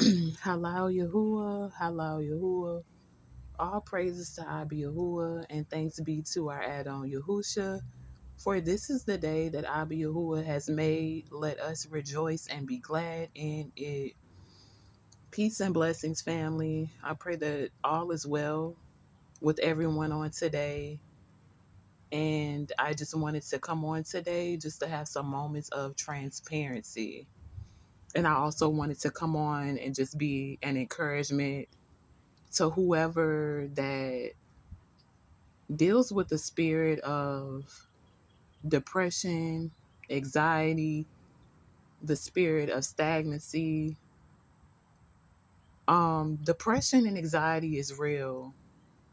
Halal Yahuwah, Halal Yahuwah. All praises to Abba Yahuwah, and thanks be to our Adon Yahusha. For this is the day that Abba Yahuwah has made. Let us rejoice and be glad in it. Peace and blessings, family. I pray that all is well with everyone on today. And I just wanted to come on today just to have some moments of transparency. And I also wanted to come on and just be an encouragement to whoever that deals with the spirit of depression, anxiety, the spirit of stagnancy. Depression and anxiety is real.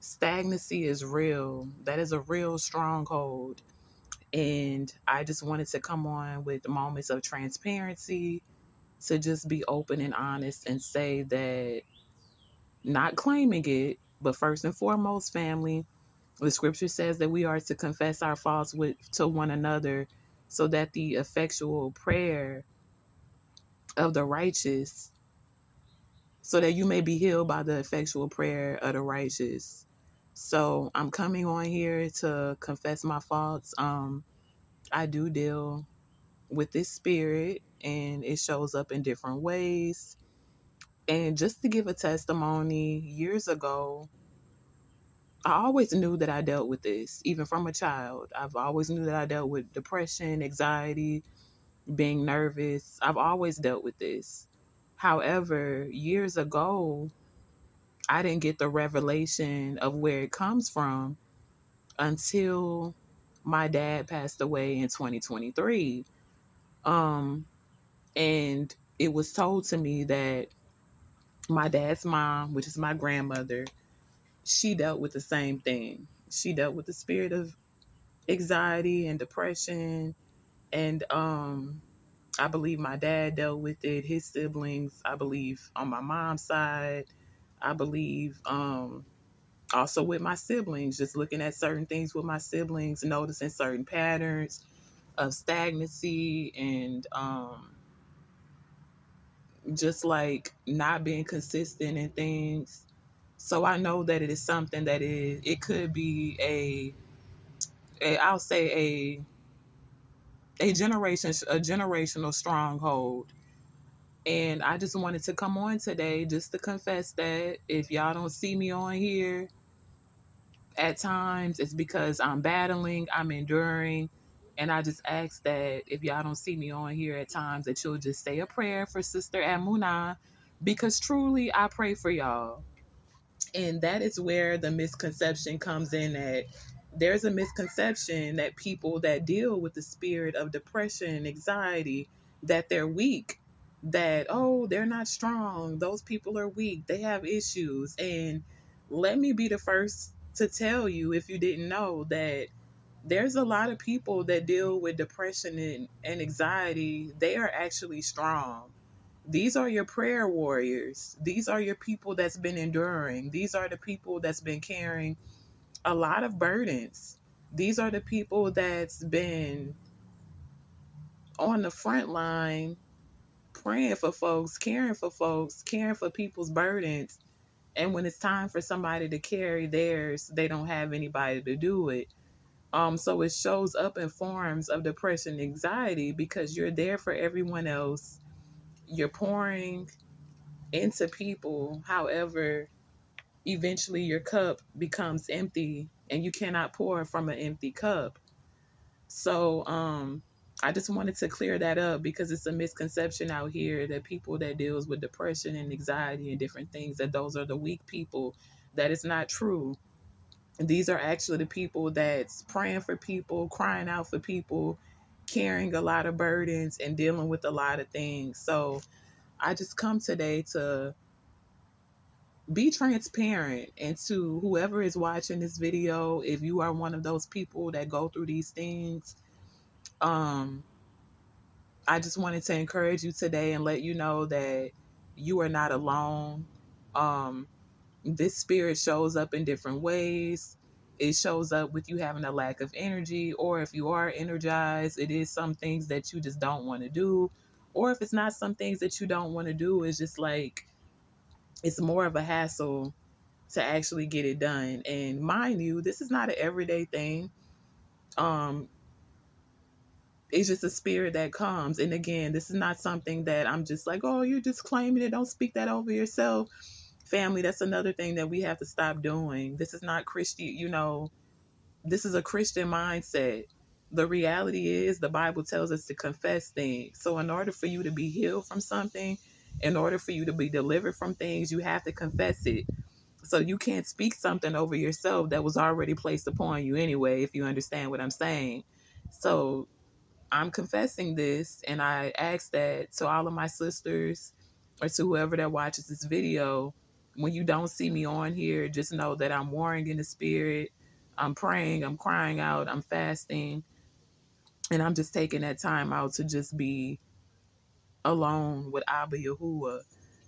Stagnancy is real. That is a real stronghold. And I just wanted to come on with moments of transparency to just be open and honest and say that, not claiming it, but first and foremost, family, the scripture says that we are to confess our faults to one another so that the effectual prayer of the righteous, so that you may be healed by the effectual prayer of the righteous. So I'm coming on here to confess my faults. I do deal with this spirit and it shows up in different ways. And just to give a testimony, years ago, I always knew that I dealt with this, even from a child. I've always knew that I dealt with depression, anxiety, being nervous. I've always dealt with this. However, years ago, I didn't get the revelation of where it comes from until my dad passed away in 2023. Um, and it was told to me that my dad's mom, which is my grandmother, she dealt with the same thing. She dealt with the spirit of anxiety and depression. And I believe my dad dealt with it, his siblings, I believe on my mom's side. I believe also with my siblings, just looking at certain things with my siblings, noticing certain patterns of stagnancy and just like not being consistent in things. So I know that it is something that it could be a I'll say a generational stronghold. And I just wanted to come on today just to confess that if y'all don't see me on here at times, it's because I'm battling, I'm enduring. And I just ask that if y'all don't see me on here at times, that you'll just say a prayer for Sister Amunah, because truly I pray for y'all. And that is where the misconception comes in, that there's a misconception that people that deal with the spirit of depression, anxiety, that they're weak, that, oh, they're not strong. Those people are weak. They have issues. And let me be the first to tell you, if you didn't know, that there's a lot of people that deal with depression and anxiety. They are actually strong. These are your prayer warriors. These are your people that's been enduring. These are the people that's been carrying a lot of burdens. These are the people that's been on the front line praying for folks, caring for people's burdens. And when it's time for somebody to carry theirs, they don't have anybody to do it. So it shows up in forms of depression, anxiety, because you're there for everyone else. You're pouring into people. However, eventually your cup becomes empty and you cannot pour from an empty cup. So, I just wanted to clear that up because it's a misconception out here that people that deals with depression and anxiety and different things, that those are the weak people. That is not true. These are actually the people that's praying for people, crying out for people, carrying a lot of burdens and dealing with a lot of things. So I just come today to be transparent, and to whoever is watching this video, if you are one of those people that go through these things, um I just wanted to encourage you today and let you know that you are not alone. um this spirit shows up in different ways. It shows up with you having a lack of energy, or if you are energized, it is some things that you just don't want to do. Or if it's not some things that you don't want to do, it's just like it's more of a hassle to actually get it done. And mind you, this is not an everyday thing. Um, it's just a spirit that comes. And again, this is not something that I'm just like, oh, you're just claiming it. Don't speak that over yourself. Family, that's another thing that we have to stop doing. This is not Christian, this is a Christian mindset. The reality is the Bible tells us to confess things. So in order for you to be healed from something, in order for you to be delivered from things, you have to confess it. So you can't speak something over yourself that was already placed upon you anyway, if you understand what I'm saying. So I'm confessing this, and I ask that to all of my sisters or to whoever that watches this video. When you don't see me on here, just know that I'm warring in the spirit. I'm praying, I'm crying out, I'm fasting, and I'm just taking that time out to just be alone with Abba Yahuwah.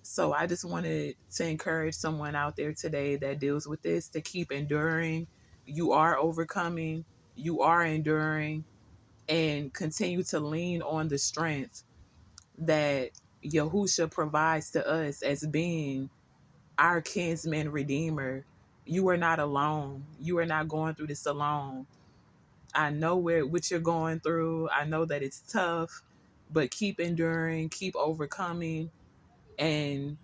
So I just wanted to encourage someone out there today that deals with this to keep enduring. You are overcoming, you are enduring, and continue to lean on the strength that Yahusha provides to us as being our kinsman redeemer. You are not alone. You are not going through this alone. I know what you're going through. I know that it's tough, but keep enduring, keep overcoming, and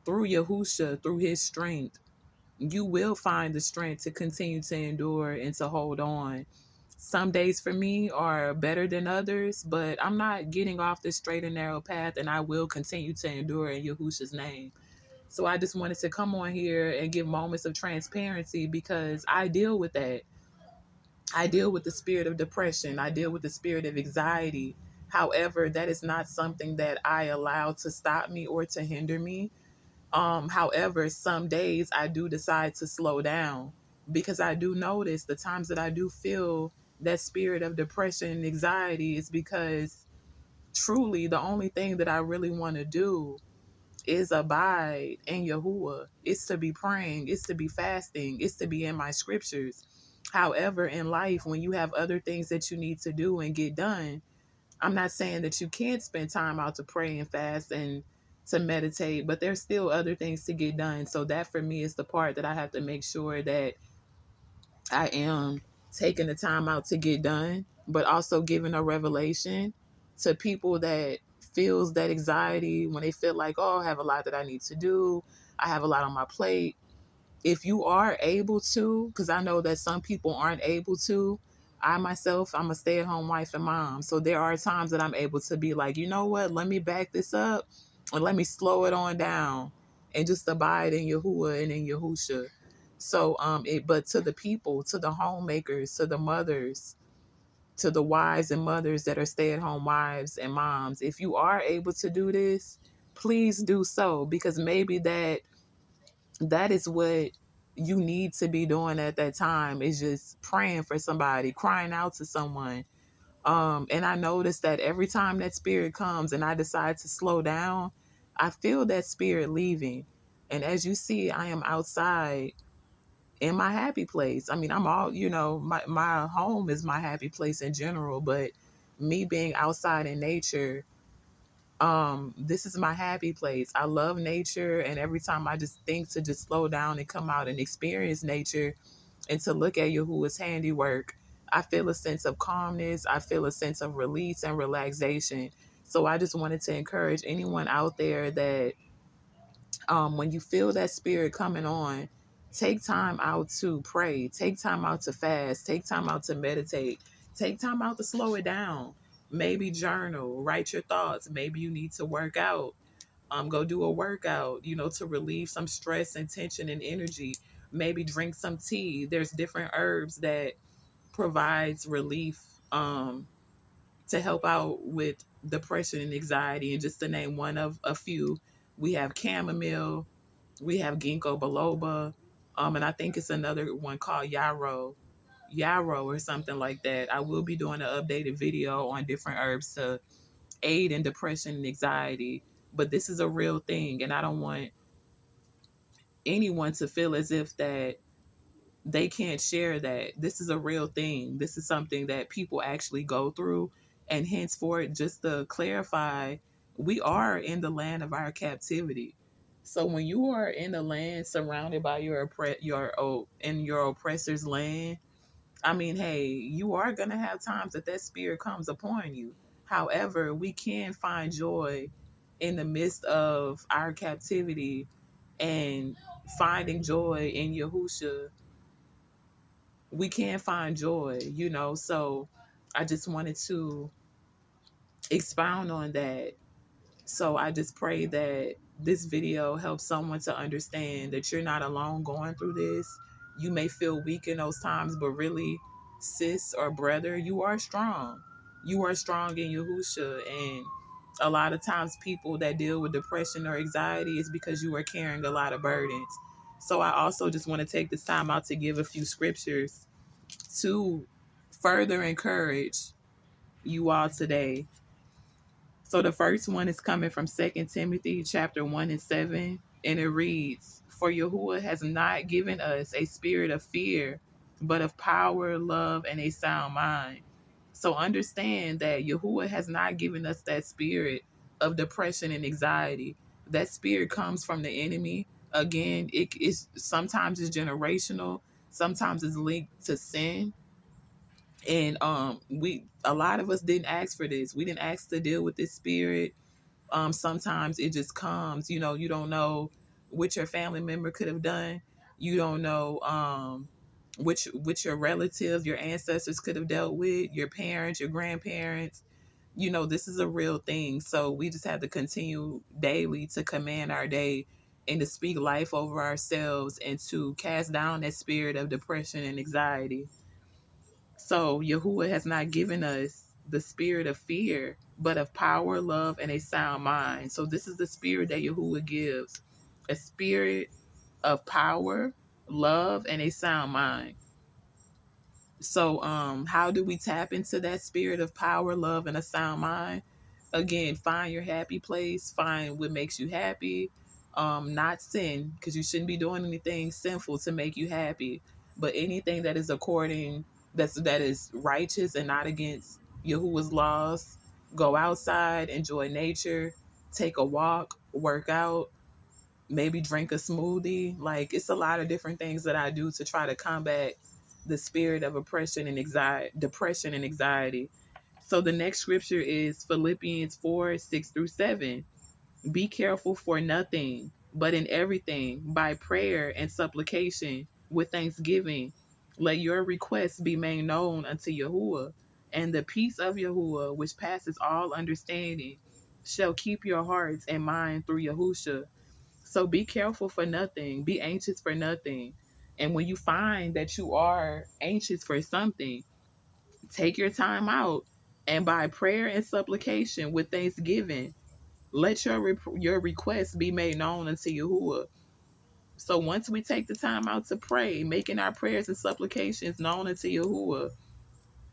through Yahusha, through his strength, you will find the strength to continue to endure and to hold on. Some days for me are better than others, but I'm not getting off this straight and narrow path, and I will continue to endure in Yahusha's name. So I just wanted to come on here and give moments of transparency because I deal with that. I deal with the spirit of depression. I deal with the spirit of anxiety. However, that is not something that I allow to stop me or to hinder me. However, some days I do decide to slow down because I do notice the times that I do feel that spirit of depression and anxiety is because truly the only thing that I really want to do is abide in Yahuwah. It's to be praying, it's to be fasting, it's to be in my scriptures. However, in life, when you have other things that you need to do and get done, I'm not saying that you can't spend time out to pray and fast and to meditate, but there's still other things to get done. So that for me is the part that I have to make sure that I am taking the time out to get done, but also giving a revelation to people that feels that anxiety when they feel like, oh, I have a lot that I need to do. I have a lot on my plate. If you are able to, because I know that some people aren't able to, I myself, I'm a stay at home wife and mom. So there are times that I'm able to be like, you know what, let me back this up and let me slow it on down and just abide in Yahuwah and in Yahusha. So, but to the people, to the homemakers, to the mothers, to the wives and mothers that are stay at home wives and moms, if you are able to do this, please do so because maybe that is what you need to be doing at that time is just praying for somebody, crying out to someone. And I noticed that every time that spirit comes and I decide to slow down, I feel that spirit leaving. And as you see, I am outside in my happy place. I mean, I'm all, my home is my happy place in general, but me being outside in nature, this is my happy place. I love nature, and every time I just think to just slow down and come out and experience nature and to look at Yahuwah's handiwork, I feel a sense of calmness. I feel a sense of release and relaxation. So I just wanted to encourage anyone out there that when you feel that spirit coming on, take time out to pray, take time out to fast, take time out to meditate, take time out to slow it down. Maybe journal, write your thoughts. Maybe you need to work out. Go do a workout, to relieve some stress and tension and energy. Maybe drink some tea. There's different herbs that provides relief to help out with depression and anxiety. And just to name one of a few, we have chamomile, we have ginkgo biloba, and I think it's another one called yarrow or something like that. I will be doing an updated video on different herbs to aid in depression and anxiety, but this is a real thing, and I don't want anyone to feel as if that they can't share that. This is a real thing. This is something that people actually go through, and henceforth, just to clarify, we are in the land of our captivity. So when you are in a land surrounded by your oppressor's land, I mean, hey, you are gonna have times that spirit comes upon you. However, we can find joy in the midst of our captivity, and finding joy in Yahusha. We can find joy, So I just wanted to expound on that. So I just pray that this video helps someone to understand that you're not alone going through this. You may feel weak in those times, but really, sis or brother, you are strong. You are strong in Yahusha. And a lot of times, people that deal with depression or anxiety is because you are carrying a lot of burdens. So I also just want to take this time out to give a few scriptures to further encourage you all today. So the first one is coming from 2 Timothy chapter 1 and 7, and it reads, "For Yahuwah has not given us a spirit of fear, but of power, love, and a sound mind." So understand that Yahuwah has not given us that spirit of depression and anxiety. That spirit comes from the enemy. Again, it is sometimes it's generational, sometimes it's linked to sin, and we a lot of us didn't ask for this. We didn't ask to deal with this spirit. Sometimes it just comes. You don't know what your family member could have done. You don't know which your relatives, your ancestors could have dealt with, your parents, your grandparents. This is a real thing. So we just have to continue daily to command our day and to speak life over ourselves and to cast down that spirit of depression and anxiety. So Yahuwah has not given us the spirit of fear, but of power, love, and a sound mind. So this is the spirit that Yahuwah gives: a spirit of power, love, and a sound mind. So how do we tap into that spirit of power, love, and a sound mind? Again, find your happy place, find what makes you happy. Not sin, because you shouldn't be doing anything sinful to make you happy, but anything that is that is righteous and not against Yahuwah's laws. Go outside, enjoy nature, take a walk, work out, maybe drink a smoothie. Like, it's a lot of different things that I do to try to combat the spirit of oppression and depression and anxiety. So the next scripture is Philippians 4:6-7. "Be careful for nothing, but in everything, by prayer and supplication, with thanksgiving, let your requests be made known unto Yahuwah, and the peace of Yahuwah, which passes all understanding, shall keep your hearts and mind through Yahusha." So be careful for nothing, be anxious for nothing. And when you find that you are anxious for something, take your time out, and by prayer and supplication with thanksgiving, let your requests be made known unto Yahuwah. So once we take the time out to pray, making our prayers and supplications known unto Yahuwah,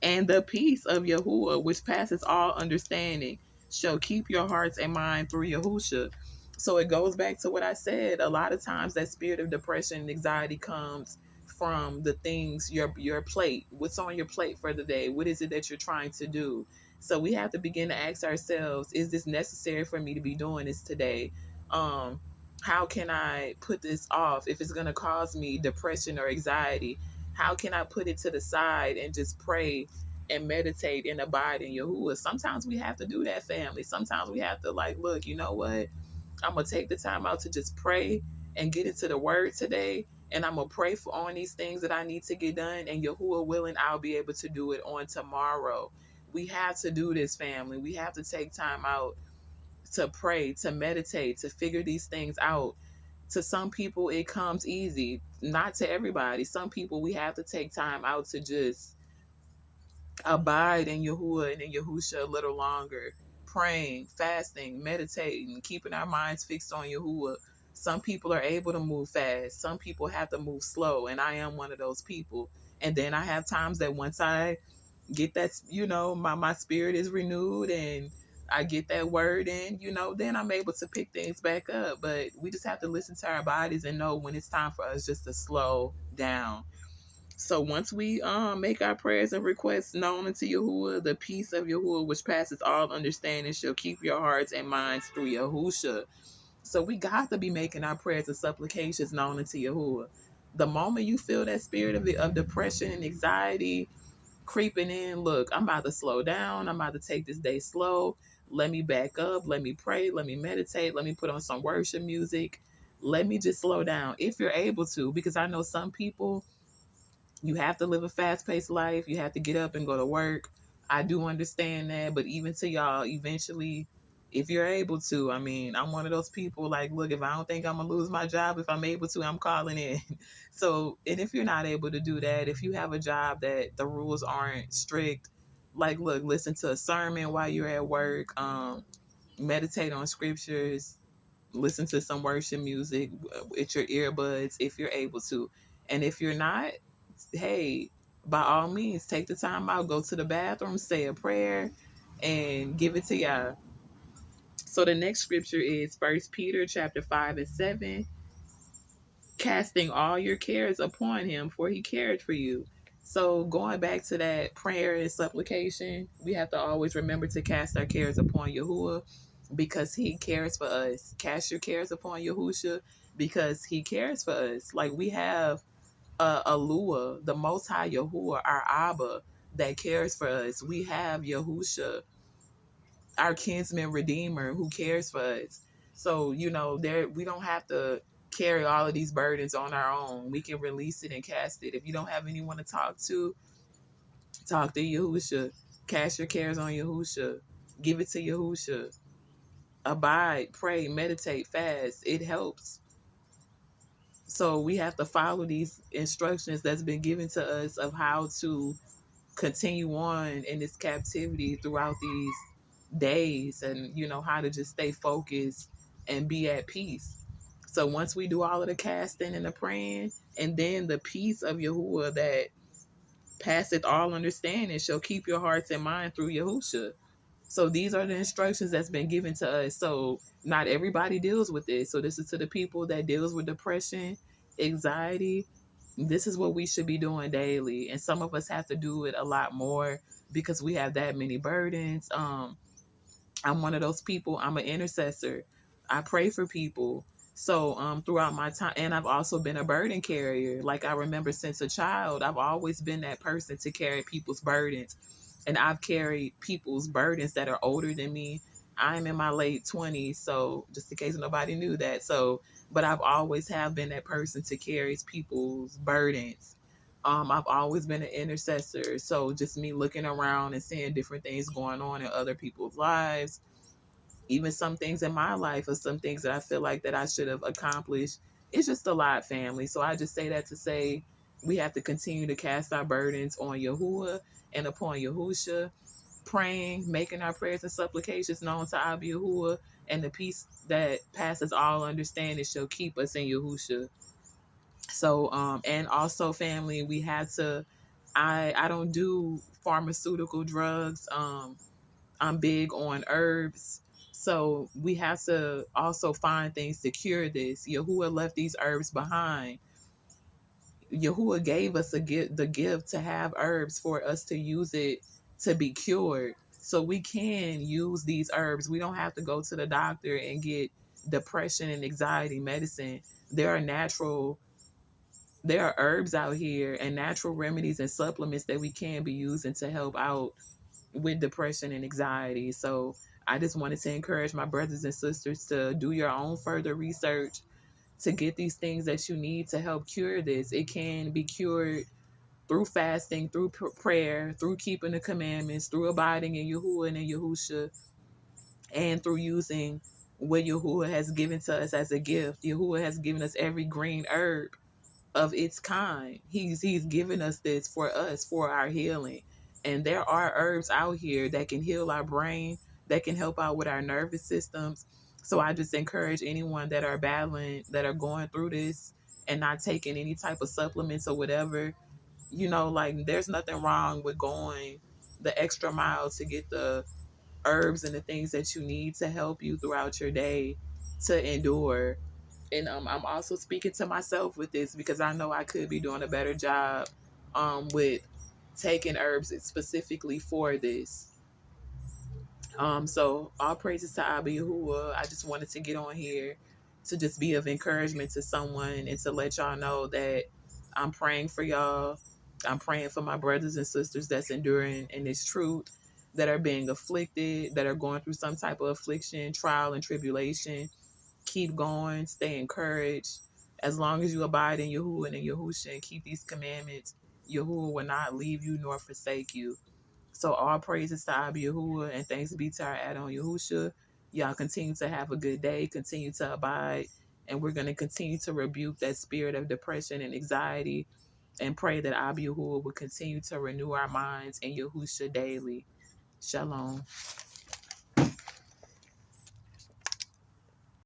and the peace of Yahuwah, which passes all understanding, shall keep your hearts and mind through Yahusha. So it goes back to what I said. A lot of times that spirit of depression and anxiety comes from the things, your plate. What's on your plate for the day? What is it that you're trying to do? So we have to begin to ask ourselves, is this necessary for me to be doing this today? Um, how can I put this off if it's going to cause me depression or anxiety? How can I put it to the side and just pray and meditate and abide in Yahuwah? Sometimes we have to do that, family. Sometimes we have to, like, look, you know what? I'm going to take the time out to just pray and get into the word today. And I'm going to pray for on these things that I need to get done. And Yahuwah willing, I'll be able to do it on tomorrow. We have to do this, family. We have to take time out to pray, to meditate, to figure these things out. To some people, it comes easy. Not to everybody. Some people, we have to take time out to just abide in Yahuwah and in Yahusha a little longer, praying, fasting, meditating, keeping our minds fixed on Yahuwah. Some people are able to move fast. Some people have to move slow, and I am one of those people. And then I have times that once I get that, my spirit is renewed and I get that word in, then I'm able to pick things back up. But we just have to listen to our bodies and know when it's time for us just to slow down. So once we make our prayers and requests known unto Yahuwah, the peace of Yahuwah, which passes all understanding, shall keep your hearts and minds through Yahusha. So we got to be making our prayers and supplications known unto Yahuwah. The moment you feel that spirit of depression and anxiety creeping in, look, I'm about to slow down. I'm about to take this day slow. Let me back up. Let me pray. Let me meditate. Let me put on some worship music. Let me just slow down if you're able to, because I know some people, you have to live a fast paced life. You have to get up and go to work. I do understand that. But even to y'all, eventually, if you're able to, I mean, I'm one of those people like, look, if I don't think I'm going to lose my job, if I'm able to, I'm calling in. So, and if you're not able to do that, if you have a job that the rules aren't strict, like, look, listen to a sermon while you're at work, meditate on scriptures, listen to some worship music with your earbuds if you're able to. And if you're not, hey, by all means, take the time out, go to the bathroom, say a prayer, and give it to y'all. So the next scripture is First Peter chapter 5 and 7. Casting all your cares upon him, for he cared for you. So going back to that prayer and supplication, we have to always remember to cast our cares upon Yahuwah because he cares for us. Cast your cares upon Yahusha because he cares for us. Like we have Alua, the Most High Yahuwah, our Abba, that cares for us. We have Yahusha, our kinsman redeemer, who cares for us. So there we don't have to carry all of these burdens on our own. We can release it and cast it. If you don't have anyone to talk to Yahusha. Cast your cares on Yahusha. Give it to Yahusha. Abide, pray, meditate, fast. It helps. So we have to follow these instructions that's been given to us of how to continue on in this captivity throughout these days, and how to just stay focused and be at peace. So once we do all of the casting and the praying, and then the peace of Yahuwah that passeth all understanding shall keep your hearts and mind through Yahusha. So these are the instructions that's been given to us. So not everybody deals with this. So this is to the people that deals with depression, anxiety. This is what we should be doing daily. And some of us have to do it a lot more because we have that many burdens. I'm one of those people. I'm an intercessor. I pray for people. So throughout my time, and I've also been a burden carrier. Like I remember since a child, I've always been that person to carry people's burdens. And I've carried people's burdens that are older than me. I'm in my late 20s, so just in case nobody knew that. So, but I've always have been that person to carry people's burdens. I've always been an intercessor. So just me looking around and seeing different things going on in other people's lives, even some things in my life or some things that I feel like that I should have accomplished. It's just a lot, family. So I just say that to say we have to continue to cast our burdens on Yahuwah and upon Yahusha, praying, making our prayers and supplications known to Abba Yahuwah, and the peace that passes all understanding shall keep us in Yahusha. So, and also, family, we have to. I don't do pharmaceutical drugs. I'm big on herbs. So we have to also find things to cure this. Yahuwah left these herbs behind. Yahuwah gave us the gift to have herbs for us to use it to be cured. So we can use these herbs. We don't have to go to the doctor and get depression and anxiety medicine. There are natural, there are herbs out here and natural remedies and supplements that we can be using to help out with depression and anxiety. So I just wanted to encourage my brothers and sisters to do your own further research to get these things that you need to help cure this. It can be cured through fasting, through prayer, through keeping the commandments, through abiding in Yahuwah and in Yahusha, and through using what Yahuwah has given to us as a gift. Yahuwah has given us every green herb of its kind. He's given us this for us, for our healing. And there are herbs out here that can heal our brain, that can help out with our nervous systems. So I just encourage anyone that are battling, that are going through this and not taking any type of supplements or whatever, like there's nothing wrong with going the extra mile to get the herbs and the things that you need to help you throughout your day to endure. And I'm also speaking to myself with this because I know I could be doing a better job with taking herbs specifically for this. So all praises to Abba Yahuwah. I just wanted to get on here to just be of encouragement to someone and to let y'all know that I'm praying for y'all. I'm praying for my brothers and sisters that's enduring in this truth, that are being afflicted, that are going through some type of affliction, trial, and tribulation. Keep going, stay encouraged. As long as you abide in Yahuwah and in Yahusha and keep these commandments, Yahuwah will not leave you nor forsake you. So all praises to Abba Yahuwah and thanks be to our Adon Yahusha. Y'all continue to have a good day, continue to abide, and we're going to continue to rebuke that spirit of depression and anxiety and pray that Abba Yahuwah will continue to renew our minds in Yahusha daily. Shalom.